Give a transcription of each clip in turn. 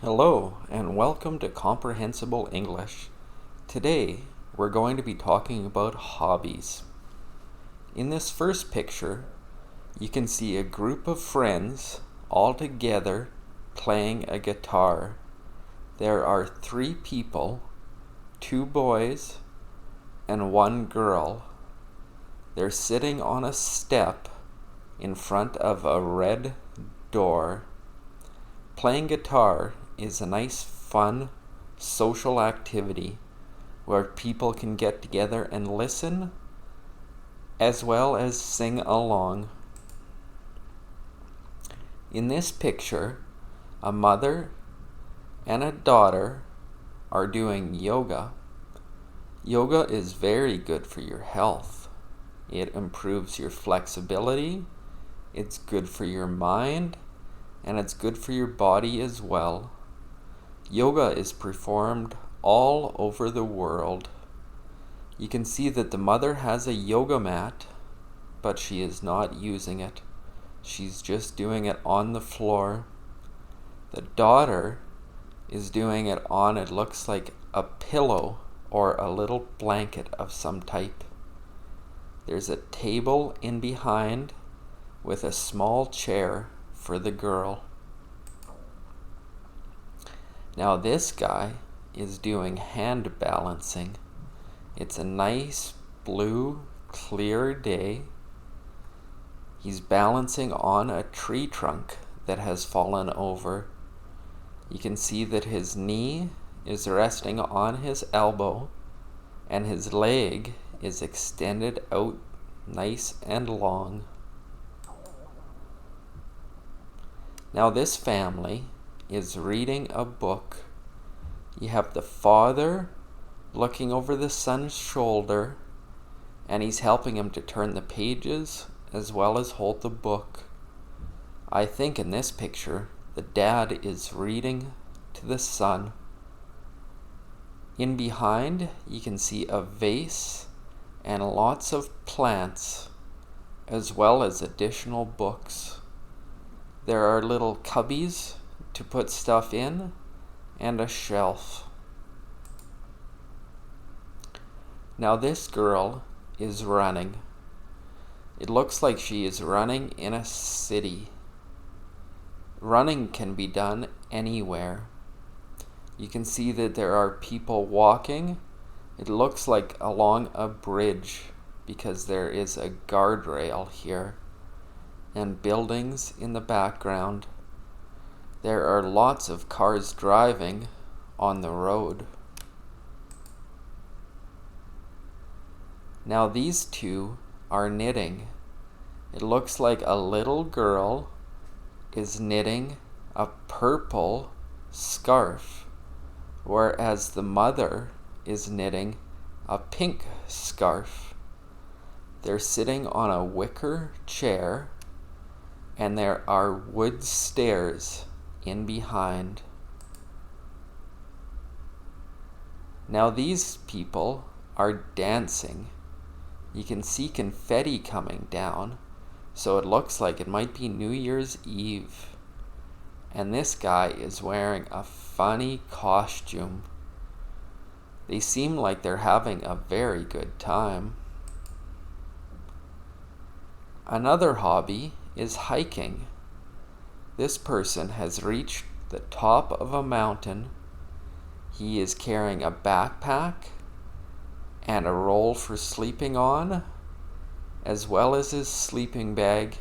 Hello and welcome to Comprehensible English. Today we're going to be talking about hobbies. In this first picture, you can see a group of friends all together playing a guitar. There are 3 people, 2 boys and 1 girl. They're sitting on a step in front of a red door. Playing guitar is a nice, fun, social activity where people can get together and listen as well as sing along. In this picture, a mother and a daughter are doing yoga. Yoga is very good for your health. It improves your flexibility, it's good for your mind, and it's good for your body as well. Yoga is performed all over the world. You can see that the mother has a yoga mat, but she is not using it. She's just doing it on the floor. The daughter is doing it on, it looks like a pillow or a little blanket of some type. There's a table in behind with a small chair for the girl. Now this guy is doing hand balancing. It's a nice blue, clear day. He's balancing on a tree trunk that has fallen over. You can see that his knee is resting on his elbow and his leg is extended out nice and long. Now this family is reading a book. You have the father looking over the son's shoulder, and he's helping him to turn the pages as well as hold the book. I think in this picture, the dad is reading to the son. In behind, you can see a vase and lots of plants, as well as additional books. There are little cubbies to put stuff in, and a shelf. Now this girl is running. It looks like she is running in a city. Running can be done anywhere. You can see that there are people walking. It looks like along a bridge because there is a guardrail here and buildings in the background. There are lots of cars driving on the road. Now these 2 are knitting. It looks like a little girl is knitting a purple scarf, whereas the mother is knitting a pink scarf. They're sitting on a wicker chair, and there are wood stairs in behind. Now these people are dancing. You can see confetti coming down, so it looks like it might be New Year's Eve. And this guy is wearing a funny costume. They seem like they're having a very good time. Another hobby is hiking. This person has reached the top of a mountain. He is carrying a backpack and a roll for sleeping on, as well as his sleeping bag.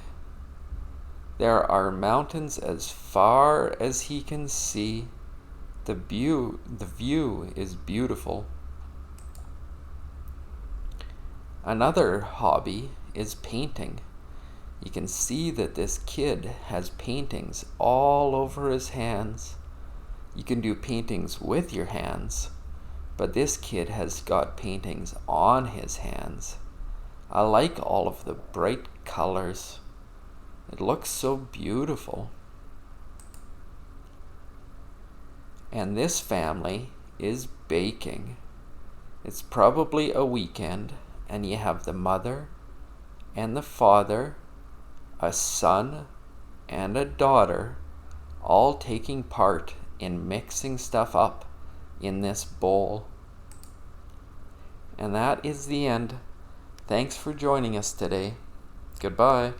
There are mountains as far as he can see. The view is beautiful. Another hobby is painting. You can see that this kid has paintings all over his hands. You can do paintings with your hands, but this kid has got paintings on his hands. I like all of the bright colors. It looks so beautiful. And this family is baking. It's probably a weekend, and you have the mother and the father, a son and a daughter all taking part in mixing stuff up in this bowl. And that is the end. Thanks for joining us today. Goodbye.